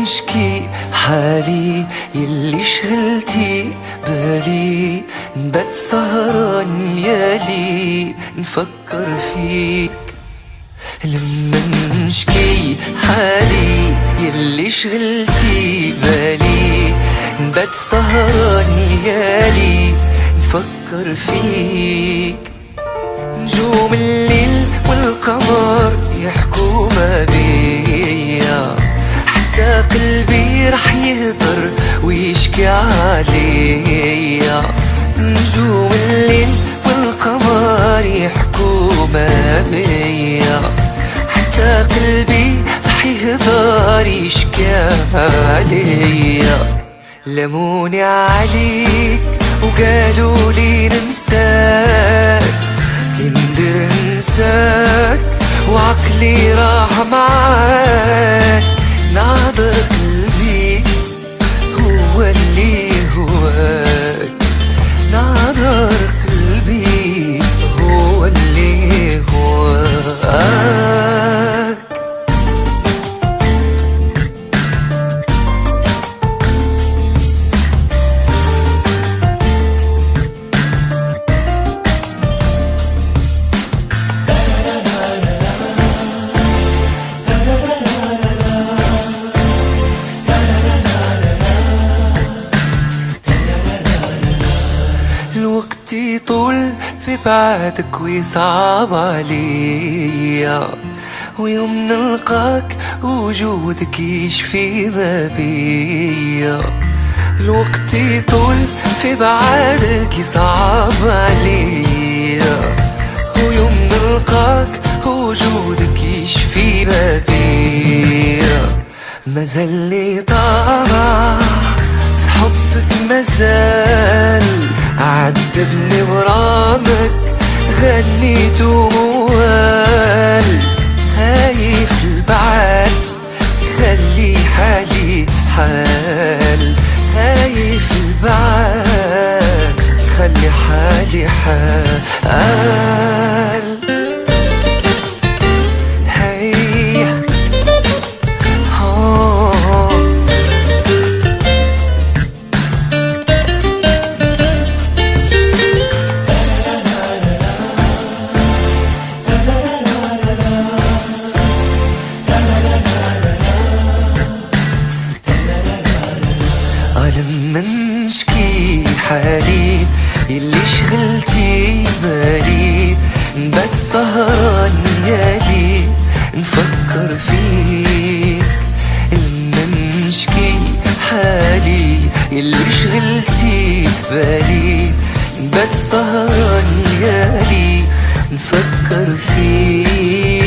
نشكي حالي يلي شغلتي بالي، نبات سهران ليالي نفكر فيك. لما نشكي حالي يلي شغلتي بالي، نبات سهران ليالي نفكر فيك. نجوم الليل والقمر يحكوا ما بيا، حتى قلبي رح يهدر ويشكي عليا. نجوم الليل والقمر يحكوا ما بيا، حتى قلبي رح يهدر يشكي عليا. لموني عليك وقالوا لي ننساك، كندر انساك وعقلي راح معاك. نعذر قلبي هو اللي هواك، نعذر قلبي هو اللي هواك. الوقت يطول في بعدك ويصعب عليا، ويوم نلقاك وجودك يشفي ما بيا. الوقت يطول في بعدك يصعب عليا، ويوم نلقاك وجودك يشفي ما بيا. مازال لي طمع في حبك، مازال عذبني غرامك غنيت وموال. خايف البعد خلي حالي حال، خايف البعد خلي حالي حال. لما نشكي حالي يلي شغلتي بالي، نبات سهران ليالي نفكر فيك. لما نشكي حالي يلي شغلتي بالي، نبات سهران ليالي نفكر فيك.